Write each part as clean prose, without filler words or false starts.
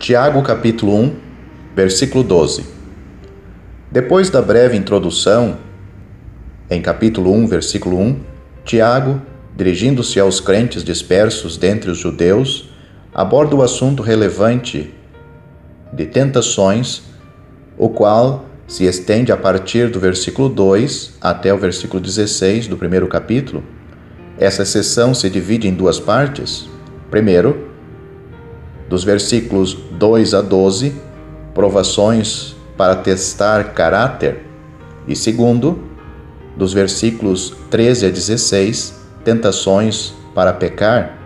Tiago capítulo 1, versículo 12. Depois da breve introdução, em capítulo 1, versículo 1, Tiago, dirigindo-se aos crentes dispersos dentre os judeus, aborda o assunto relevante de tentações, o qual se estende a partir do versículo 2 até o versículo 16 do primeiro capítulo. Essa seção se divide em duas partes. Primeiro, dos versículos 2 a 12, provações para testar caráter. E segundo, dos versículos 13 a 16, tentações para pecar.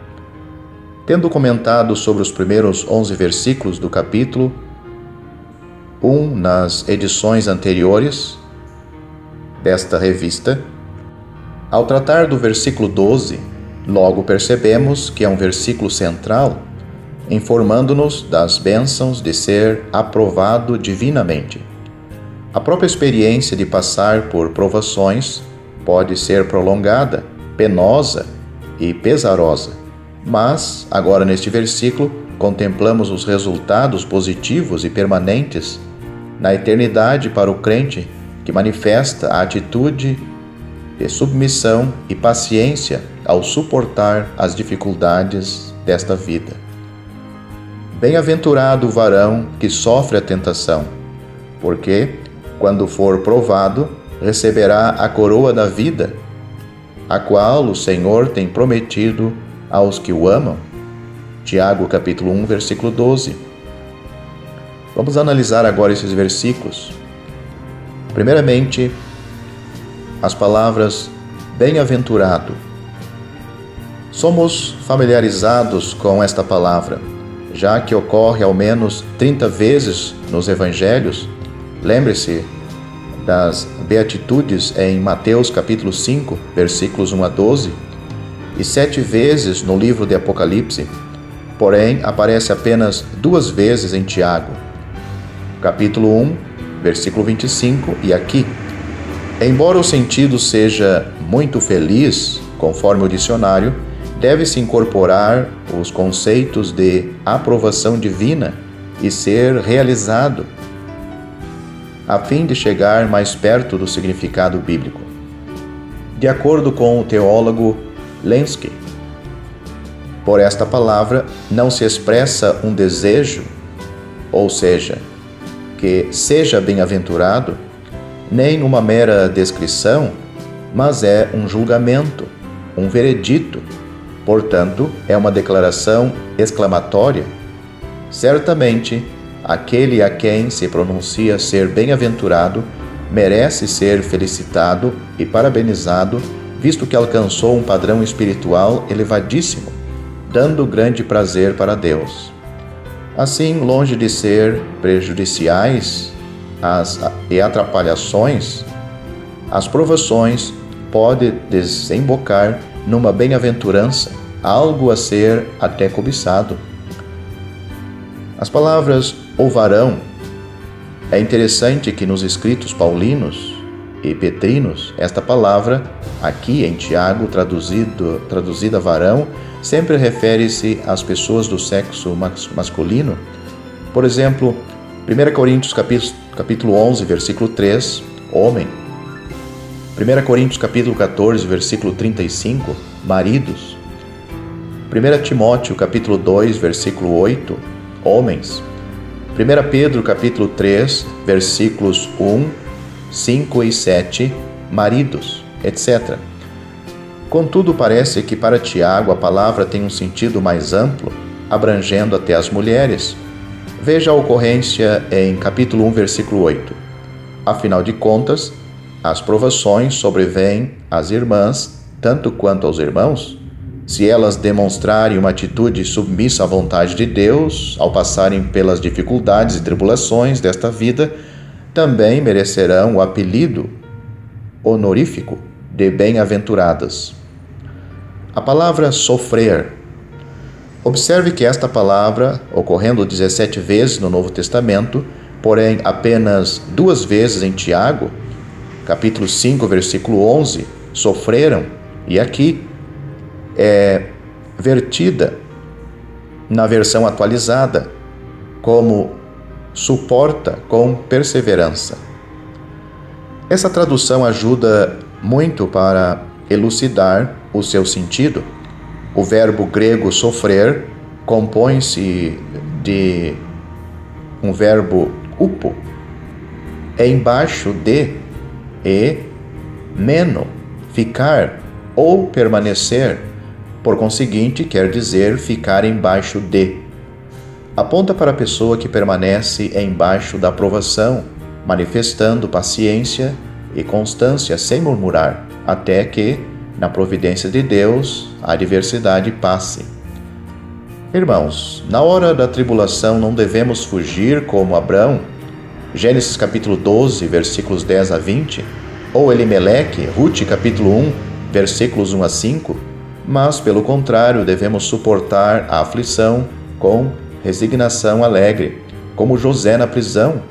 Tendo comentado sobre os primeiros 11 versículos do capítulo 1 nas edições anteriores desta revista, ao tratar do versículo 12, logo percebemos que é um versículo central, informando-nos das bênçãos de ser aprovado divinamente. A própria experiência de passar por provações pode ser prolongada, penosa e pesarosa, mas, agora neste versículo, contemplamos os resultados positivos e permanentes na eternidade para o crente que manifesta a atitude de submissão e paciência ao suportar as dificuldades desta vida. Bem-aventurado o varão que sofre a tentação, porque, quando for provado, receberá a coroa da vida, a qual o Senhor tem prometido aos que o amam. Tiago capítulo 1, versículo 12. Vamos analisar agora esses versículos. Primeiramente, as palavras bem-aventurado. Somos familiarizados com esta palavra, já que ocorre ao menos 30 vezes nos evangelhos. Lembre-se das beatitudes em Mateus capítulo 5, versículos 1 a 12, e 7 vezes no livro de Apocalipse, porém aparece apenas 2 vezes em Tiago, capítulo 1, versículo 25, e aqui. Embora o sentido seja muito feliz, conforme o dicionário, deve-se incorporar os conceitos de aprovação divina e ser realizado, a fim de chegar mais perto do significado bíblico. De acordo com o teólogo Lenski, por esta palavra não se expressa um desejo, ou seja, que seja bem-aventurado, nem uma mera descrição, mas é um julgamento, um veredito. Portanto, é uma declaração exclamatória. Certamente, aquele a quem se pronuncia ser bem-aventurado merece ser felicitado e parabenizado, visto que alcançou um padrão espiritual elevadíssimo, dando grande prazer para Deus. Assim, longe de ser prejudiciais e atrapalhações, as provações podem desembocar numa bem-aventurança, algo a ser até cobiçado. As palavras o varão, é interessante que nos escritos paulinos e petrinos, esta palavra, aqui em Tiago, traduzida varão, sempre refere-se às pessoas do sexo masculino. Por exemplo, 1 Coríntios capítulo 11, versículo 3, homem. 1 Coríntios capítulo 14, versículo 35, maridos. 1 Timóteo capítulo 2, versículo 8, homens. 1 Pedro capítulo 3, versículos 1, 5 e 7, maridos, etc. Contudo, parece que para Tiago a palavra tem um sentido mais amplo, abrangendo até as mulheres. Veja a ocorrência em capítulo 1, versículo 8. Afinal de contas, as provações sobrevêm às irmãs, tanto quanto aos irmãos, se elas demonstrarem uma atitude submissa à vontade de Deus, ao passarem pelas dificuldades e tribulações desta vida, também merecerão o apelido honorífico de bem-aventuradas. A palavra sofrer. Observe que esta palavra, ocorrendo 17 vezes no Novo Testamento, porém apenas 2 vezes em Tiago, capítulo 5, versículo 11, sofreram, e aqui é vertida na versão atualizada, como suporta com perseverança. Essa tradução ajuda muito para elucidar o seu sentido. O verbo grego sofrer compõe-se de um verbo upo, é embaixo de e meno, ficar ou permanecer, por conseguinte quer dizer ficar embaixo de. Aponta para a pessoa que permanece embaixo da provação, manifestando paciência e constância sem murmurar, até que, na providência de Deus, a adversidade passe. Irmãos, na hora da tribulação não devemos fugir como Abrão, Gênesis capítulo 12, versículos 10 a 20, ou Elimeleque, Rute capítulo 1, versículos 1 a 5, mas, pelo contrário, devemos suportar a aflição com resignação alegre, como José na prisão.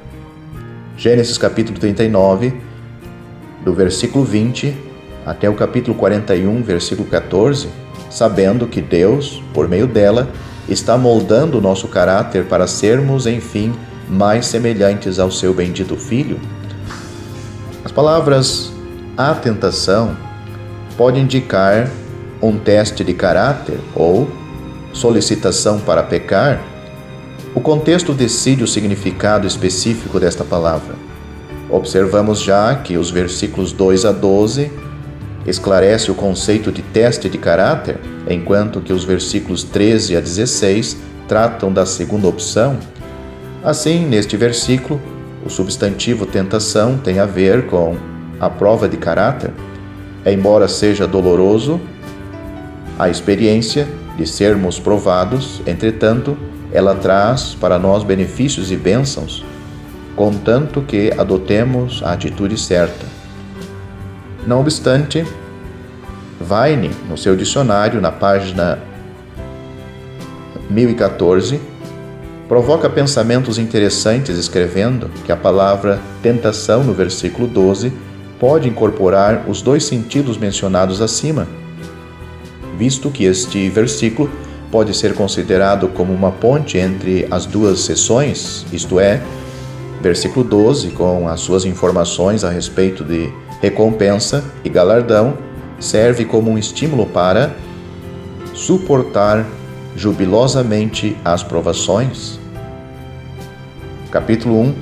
Gênesis capítulo 39, do versículo 20 até o capítulo 41, versículo 14, sabendo que Deus, por meio dela, está moldando o nosso caráter para sermos, enfim, mais semelhantes ao seu bendito Filho. As palavras "a tentação" podem indicar um teste de caráter ou solicitação para pecar. O contexto decide o significado específico desta palavra. Observamos já que os versículos 2 a 12 esclarece o conceito de teste de caráter, enquanto que os versículos 13 a 16 tratam da segunda opção. Assim, neste versículo, o substantivo tentação tem a ver com a prova de caráter. Embora seja doloroso a experiência de sermos provados, entretanto, ela traz para nós benefícios e bênçãos, contanto que adotemos a atitude certa. Não obstante, Vine, no seu dicionário, na página 1014, provoca pensamentos interessantes escrevendo que a palavra tentação no versículo 12 pode incorporar os dois sentidos mencionados acima, visto que este versículo pode ser considerado como uma ponte entre as duas seções, isto é, versículo 12, com as suas informações a respeito de recompensa e galardão, serve como um estímulo para suportar jubilosamente as provações. Capítulo 1,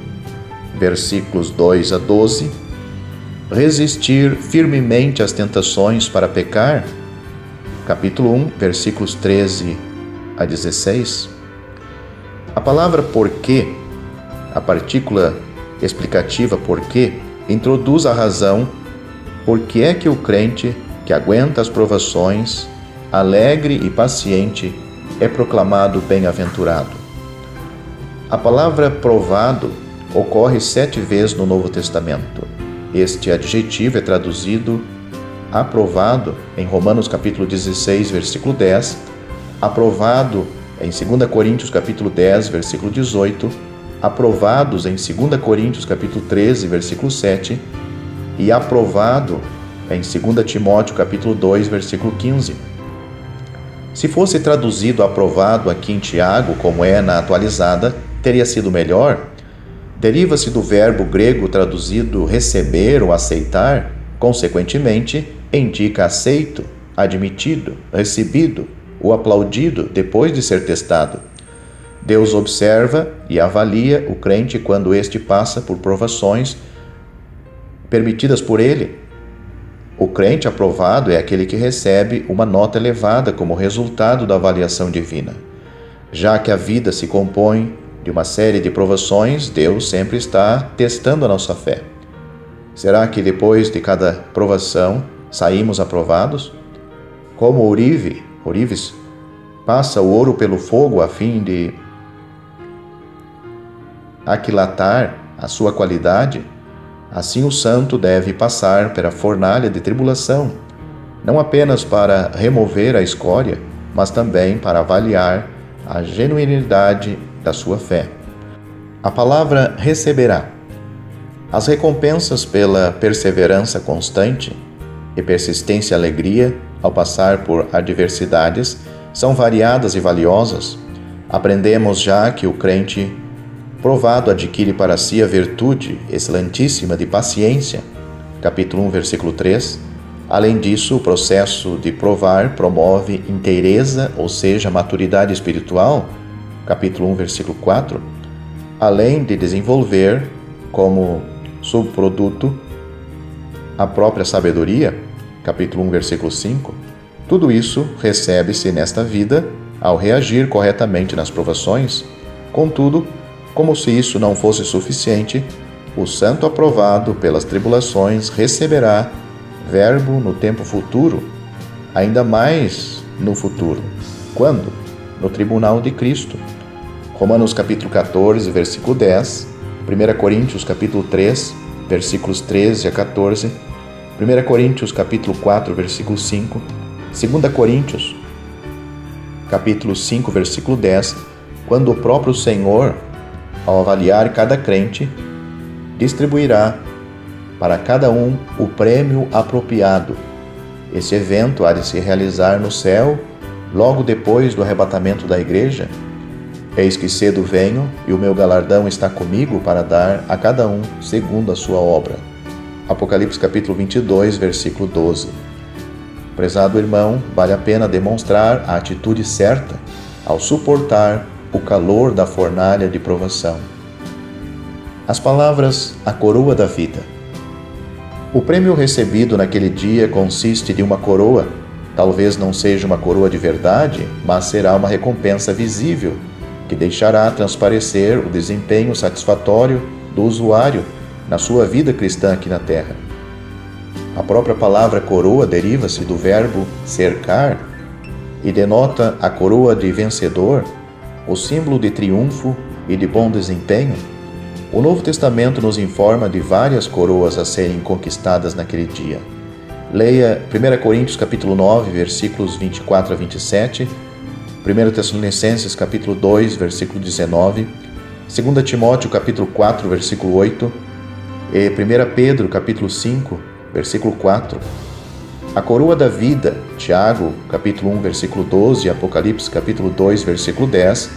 versículos 2 a 12. Resistir firmemente às tentações para pecar. Capítulo 1, versículos 13 a 16. A palavra porquê, a partícula explicativa porquê, introduz a razão por que é que o crente que aguenta as provações, alegre e paciente, é proclamado bem-aventurado. A palavra provado ocorre 7 vezes no Novo Testamento. Este adjetivo é traduzido aprovado em Romanos capítulo 16, versículo 10, aprovado em 2 Coríntios capítulo 10, versículo 18, aprovados em 2 Coríntios capítulo 13, versículo 7 e aprovado em 2 Timóteo capítulo 2, versículo 15. Se fosse traduzido aprovado aqui em Tiago, como é na atualizada, teria sido melhor. Deriva-se do verbo grego traduzido receber ou aceitar, consequentemente, indica aceito, admitido, recebido ou aplaudido depois de ser testado. Deus observa e avalia o crente quando este passa por provações permitidas por ele. O crente aprovado é aquele que recebe uma nota elevada como resultado da avaliação divina. Já que a vida se compõe de uma série de provações, Deus sempre está testando a nossa fé. Será que depois de cada provação saímos aprovados? Como ourives passa o ouro pelo fogo a fim de aquilatar a sua qualidade, assim o santo deve passar pela fornalha de tribulação, não apenas para remover a escória, mas também para avaliar a genuinidade da sua fé. A palavra receberá. As recompensas pela perseverança constante e persistência e alegria ao passar por adversidades são variadas e valiosas. Aprendemos já que o crente provado adquire para si a virtude excelentíssima de paciência. Capítulo 1, versículo 3. Além disso, o processo de provar promove inteireza, ou seja, maturidade espiritual. Capítulo 1, versículo 4. Além de desenvolver como subproduto a própria sabedoria. Capítulo 1, versículo 5. Tudo isso recebe-se nesta vida ao reagir corretamente nas provações. Contudo, como se isso não fosse suficiente, o santo aprovado pelas tribulações receberá verbo no tempo futuro, ainda mais no futuro. Quando? No tribunal de Cristo. Romanos capítulo 14, versículo 10, 1 Coríntios capítulo 3, versículos 13 a 14, 1 Coríntios capítulo 4, versículo 5, 2 Coríntios capítulo 5, versículo 10, quando o próprio Senhor, ao avaliar cada crente, distribuirá para cada um o prêmio apropriado. Esse evento há de se realizar no céu, logo depois do arrebatamento da igreja. Eis que cedo venho, e o meu galardão está comigo para dar a cada um segundo a sua obra. Apocalipse capítulo 22, versículo 12. Prezado irmão, vale a pena demonstrar a atitude certa ao suportar o calor da fornalha de provação. As palavras "a coroa da vida". O prêmio recebido naquele dia consiste de uma coroa. Talvez não seja uma coroa de verdade, mas será uma recompensa visível, que deixará transparecer o desempenho satisfatório do usuário na sua vida cristã aqui na Terra. A própria palavra coroa deriva-se do verbo cercar e denota a coroa de vencedor, o símbolo de triunfo e de bom desempenho. O Novo Testamento nos informa de várias coroas a serem conquistadas naquele dia. Leia 1 Coríntios capítulo 9, versículos 24 a 27, 1 Tessalonicenses capítulo 2, versículo 19, 2 Timóteo capítulo 4, versículo 8 e 1 Pedro capítulo 5, versículo 4. A coroa da vida, Tiago capítulo 1, versículo 12 e Apocalipse capítulo 2, versículo 10,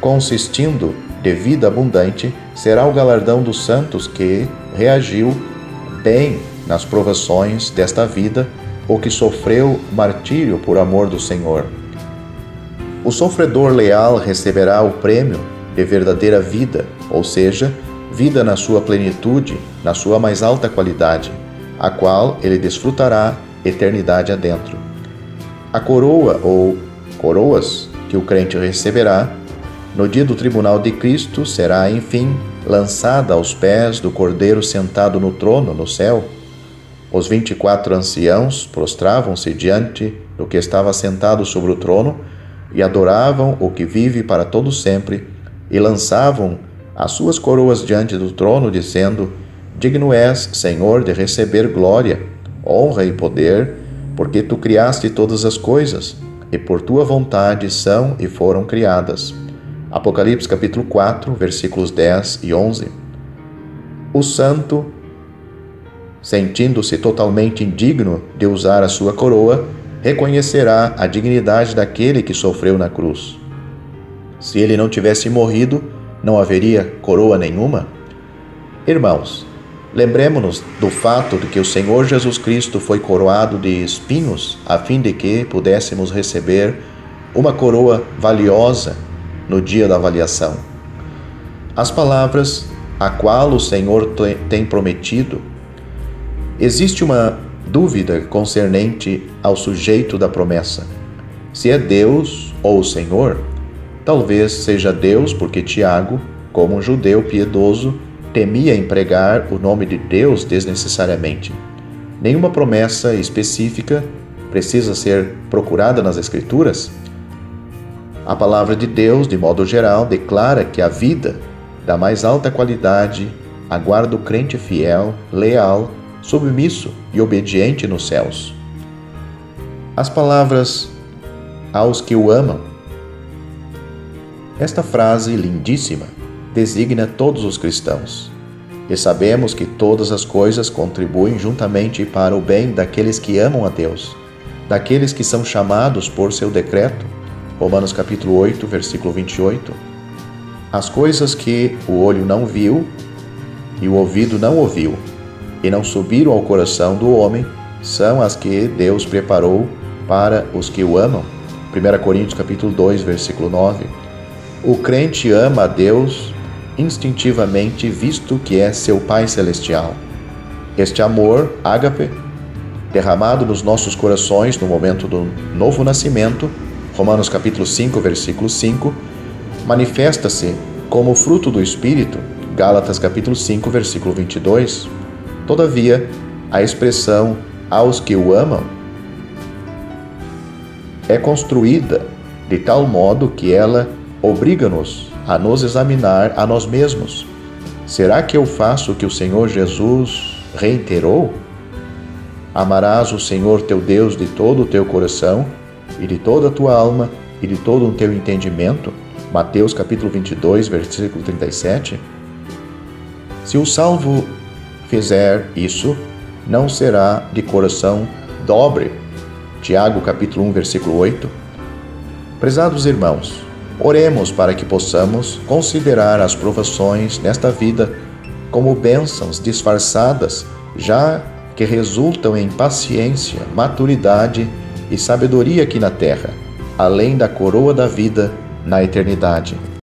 consistindo de vida abundante, será o galardão dos santos que reagiu bem nas provações desta vida ou que sofreu martírio por amor do Senhor. O sofredor leal receberá o prêmio de verdadeira vida, ou seja, vida na sua plenitude, na sua mais alta qualidade, a qual ele desfrutará eternidade adentro. A coroa ou coroas que o crente receberá no dia do tribunal de Cristo será, enfim, lançada aos pés do Cordeiro sentado no trono no céu. Os 24 anciãos prostravam-se diante do que estava sentado sobre o trono e adoravam o que vive para todo sempre e lançavam as suas coroas diante do trono, dizendo: Digno és, Senhor, de receber glória, honra e poder, porque tu criaste todas as coisas, e por tua vontade são e foram criadas. Apocalipse capítulo 4, versículos 10 e 11. O santo, sentindo-se totalmente indigno de usar a sua coroa, reconhecerá a dignidade daquele que sofreu na cruz. Se ele não tivesse morrido, não haveria coroa nenhuma? Irmãos, lembremos-nos do fato de que o Senhor Jesus Cristo foi coroado de espinhos, a fim de que pudéssemos receber uma coroa valiosa no dia da avaliação. As palavras a qual o Senhor tem prometido. Existe uma dúvida concernente ao sujeito da promessa. Se é Deus ou o Senhor, talvez seja Deus, porque Tiago, como um judeu piedoso, temia empregar o nome de Deus desnecessariamente. Nenhuma promessa específica precisa ser procurada nas Escrituras. A palavra de Deus, de modo geral, declara que a vida da mais alta qualidade aguarda o crente fiel, leal, submisso e obediente nos céus. As palavras aos que o amam. Esta frase lindíssima designa todos os cristãos. E sabemos que todas as coisas contribuem juntamente para o bem daqueles que amam a Deus, daqueles que são chamados por seu decreto. Romanos capítulo 8, versículo 28. As coisas que o olho não viu e o ouvido não ouviu, e não subiram ao coração do homem, são as que Deus preparou para os que o amam. 1 Coríntios capítulo 2, versículo 9. O crente ama a Deus instintivamente, visto que é seu Pai Celestial. Este amor, ágape, derramado nos nossos corações no momento do novo nascimento, Romanos capítulo 5, versículo 5, manifesta-se como fruto do Espírito, Gálatas capítulo 5, versículo 22. Todavia, a expressão aos que o amam é construída de tal modo que ela obriga-nos a nos examinar a nós mesmos. Será que eu faço o que o Senhor Jesus reiterou? Amarás o Senhor teu Deus de todo o teu coração e de toda a tua alma e de todo o teu entendimento. Mateus capítulo 22, versículo 37. Se o salvo fizer isso, não será de coração dobre. Tiago capítulo 1, versículo 8. Prezados irmãos, oremos para que possamos considerar as provações nesta vida como bênçãos disfarçadas, já que resultam em paciência, maturidade e sabedoria aqui na terra, além da coroa da vida na eternidade.